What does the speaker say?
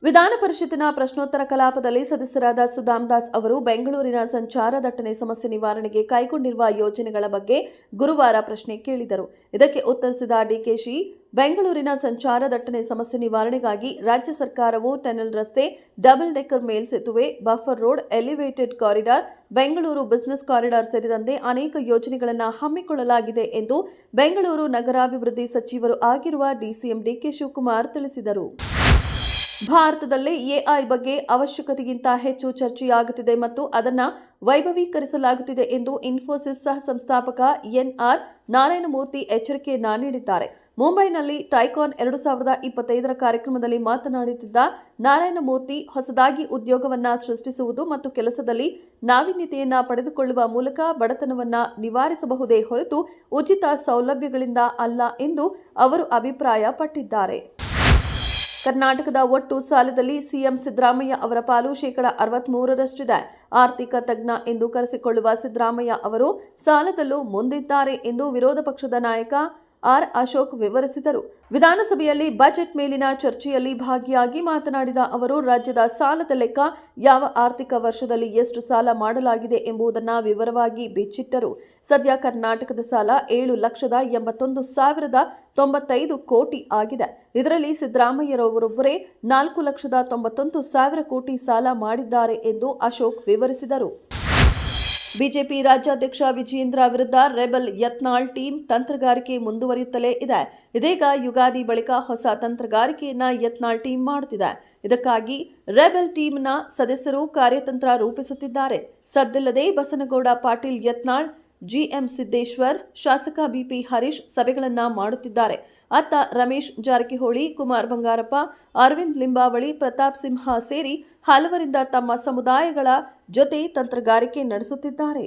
ವಿಧಾನ ಪರಿಷತ್ತಿನ ಪ್ರಶ್ನೋತ್ತರ ಕಲಾಪದಲ್ಲಿ ಸದಸ್ಯರಾದ ಸುಧಾಮ್ ದಾಸ್ ಅವರು ಬೆಂಗಳೂರಿನ ಸಂಚಾರ ದಟ್ಟಣೆ ಸಮಸ್ಯೆ ನಿವಾರಣೆಗೆ ಕೈಗೊಂಡಿರುವ ಯೋಜನೆಗಳ ಬಗ್ಗೆ ಗುರುವಾರ ಪ್ರಶ್ನೆ ಕೇಳಿದರು. ಇದಕ್ಕೆ ಉತ್ತರಿಸಿದ ಡಿಕೆಶಿ, ಬೆಂಗಳೂರಿನ ಸಂಚಾರ ದಟ್ಟಣೆ ಸಮಸ್ಯೆ ನಿವಾರಣೆಗಾಗಿ ರಾಜ್ಯ ಸರ್ಕಾರವು ಟನೆಲ್ ರಸ್ತೆ, ಡಬಲ್ ಡೆಕ್ಕರ್ ಮೇಲ್ಸೇತುವೆ, buffer road, elevated corridor, Bengaluru business corridor ಸೇರಿದಂತೆ ಅನೇಕ ಯೋಜನೆಗಳನ್ನು ಹಮ್ಮಿಕೊಳ್ಳಲಾಗಿದೆ ಎಂದು ಬೆಂಗಳೂರು ನಗರಾಭಿವೃದ್ಧಿ ಸಚಿವರು ಆಗಿರುವ ಡಿಸಿಎಂ ಡಿಕೆ ಶಿವಕುಮಾರ್ ತಿಳಿಸಿದರು. ಭಾರತದಲ್ಲಿ ಎಐ ಬಗ್ಗೆ ಅವಶ್ಯಕತೆಗಿಂತ ಹೆಚ್ಚು ಚರ್ಚೆಯಾಗುತ್ತಿದೆ ಮತ್ತು ಅದನ್ನು ವೈಭವೀಕರಿಸಲಾಗುತ್ತಿದೆ ಎಂದು ಇನ್ಫೋಸಿಸ್ ಸಹ ಸಂಸ್ಥಾಪಕ ಎನ್ಆರ್ ನಾರಾಯಣಮೂರ್ತಿ ಎಚ್ಚರಿಕೆಯನ್ನ ನೀಡಿದ್ದಾರೆ. ಮುಂಬೈನಲ್ಲಿ ಟೈಕಾನ್ 2025 ಕಾರ್ಯಕ್ರಮದಲ್ಲಿ ಮಾತನಾಡುತ್ತಿದ್ದ ನಾರಾಯಣಮೂರ್ತಿ, ಹೊಸದಾಗಿ ಉದ್ಯೋಗವನ್ನು ಸೃಷ್ಟಿಸುವುದು ಮತ್ತು ಕೆಲಸದಲ್ಲಿ ನಾವೀನ್ಯತೆಯನ್ನು ಪಡೆದುಕೊಳ್ಳುವ ಮೂಲಕ ಬಡತನವನ್ನು ನಿವಾರಿಸಬಹುದೇ ಹೊರತು ಉಚಿತ ಸೌಲಭ್ಯಗಳಿಂದ ಅಲ್ಲ ಎಂದು ಅವರು ಅಭಿಪ್ರಾಯಪಟ್ಟಿದ್ದಾರೆ. ಕರ್ನಾಟಕದ ಒಟ್ಟು ಸಾಲದಲ್ಲಿ ಸಿಎಂ ಸಿದ್ದರಾಮಯ್ಯ ಅವರ ಪಾಲು 63%ರಷ್ಟಿದೆ. ಆರ್ಥಿಕ ತಜ್ಞ ಎಂದು ಕರೆಸಿಕೊಳ್ಳುವ ಸಿದ್ದರಾಮಯ್ಯ ಅವರು ಸಾಲದಲ್ಲೂ ಮುಂದಿದ್ದಾರೆ ಎಂದು ವಿರೋಧ ಪಕ್ಷದ ನಾಯಕ ಆರ್ ಅಶೋಕ್ ವಿವರಿಸಿದರು. ವಿಧಾನಸಭೆಯಲ್ಲಿ ಬಜೆಟ್ ಮೇಲಿನ ಚರ್ಚೆಯಲ್ಲಿ ಭಾಗಿಯಾಗಿ ಮಾತನಾಡಿದ ಅವರು, ರಾಜ್ಯದ ಸಾಲದ ಲೆಕ್ಕ, ಯಾವ ಆರ್ಥಿಕ ವರ್ಷದಲ್ಲಿ ಎಷ್ಟು ಸಾಲ ಮಾಡಲಾಗಿದೆ ಎಂಬುದನ್ನು ವಿವರವಾಗಿ ಬಿಚ್ಚಿಟ್ಟರು. ಸದ್ಯ ಕರ್ನಾಟಕದ ಸಾಲ 7,81,095 ಕೋಟಿ ಆಗಿದೆ. ಇದರಲ್ಲಿ ಸಿದ್ದರಾಮಯ್ಯರವರೊಬ್ಬರೇ 4,91,000 ಕೋಟಿ ಸಾಲ ಮಾಡಿದ್ದಾರೆ ಎಂದು ಅಶೋಕ್ ವಿವರಿಸಿದರು. ಬಿಜೆಪಿ ರಾಜ್ಯಾಧ್ಯಕ್ಷ ವಿಜಯೇಂದ್ರ ವಿರುದ್ಧ ರೆಬೆಲ್ ಯತ್ನಾಳ್ ಟೀಮ್ ತಂತ್ರಗಾರಿಕೆ ಮುಂದುವರಿಯುತ್ತಲೇ ಇದೆ. ಇದೀಗ ಯುಗಾದಿ ಬಳಿಕ ಹೊಸ ತಂತ್ರಗಾರಿಕೆಯನ್ನ ಯತ್ನಾಳ್ ಟೀಮ್ ಮಾಡುತ್ತಿದೆ. ಇದಕ್ಕಾಗಿ ರೆಬೆಲ್ ಟೀಮ್ನ ಸದಸ್ಯರು ಕಾರ್ಯತಂತ್ರ ರೂಪಿಸುತ್ತಿದ್ದಾರೆ. ಸದ್ದಿಲ್ಲದೆ ಬಸನಗೌಡ ಪಾಟೀಲ್ ಯತ್ನಾಳ್, ಜಿಎಂ ಸಿದ್ದೇಶ್ವರ್, ಶಾಸಕ ಬಿಪಿ ಹರೀಶ್ ಸಭೆಗಳನ್ನು ಮಾಡುತ್ತಿದ್ದಾರೆ. ಅತ್ತ ರಮೇಶ್ ಜಾರಕಿಹೊಳಿ, ಕುಮಾರ್ ಬಂಗಾರಪ್ಪ, ಅರವಿಂದ್ ಲಿಂಬಾವಳಿ, ಪ್ರತಾಪ್ ಸಿಂಹ ಸೇರಿ ಹಲವರಿಂದ ತಮ್ಮ ಸಮುದಾಯಗಳ ಜೊತೆ ತಂತ್ರಗಾರಿಕೆ ನಡೆಸುತ್ತಿದ್ದಾರೆ.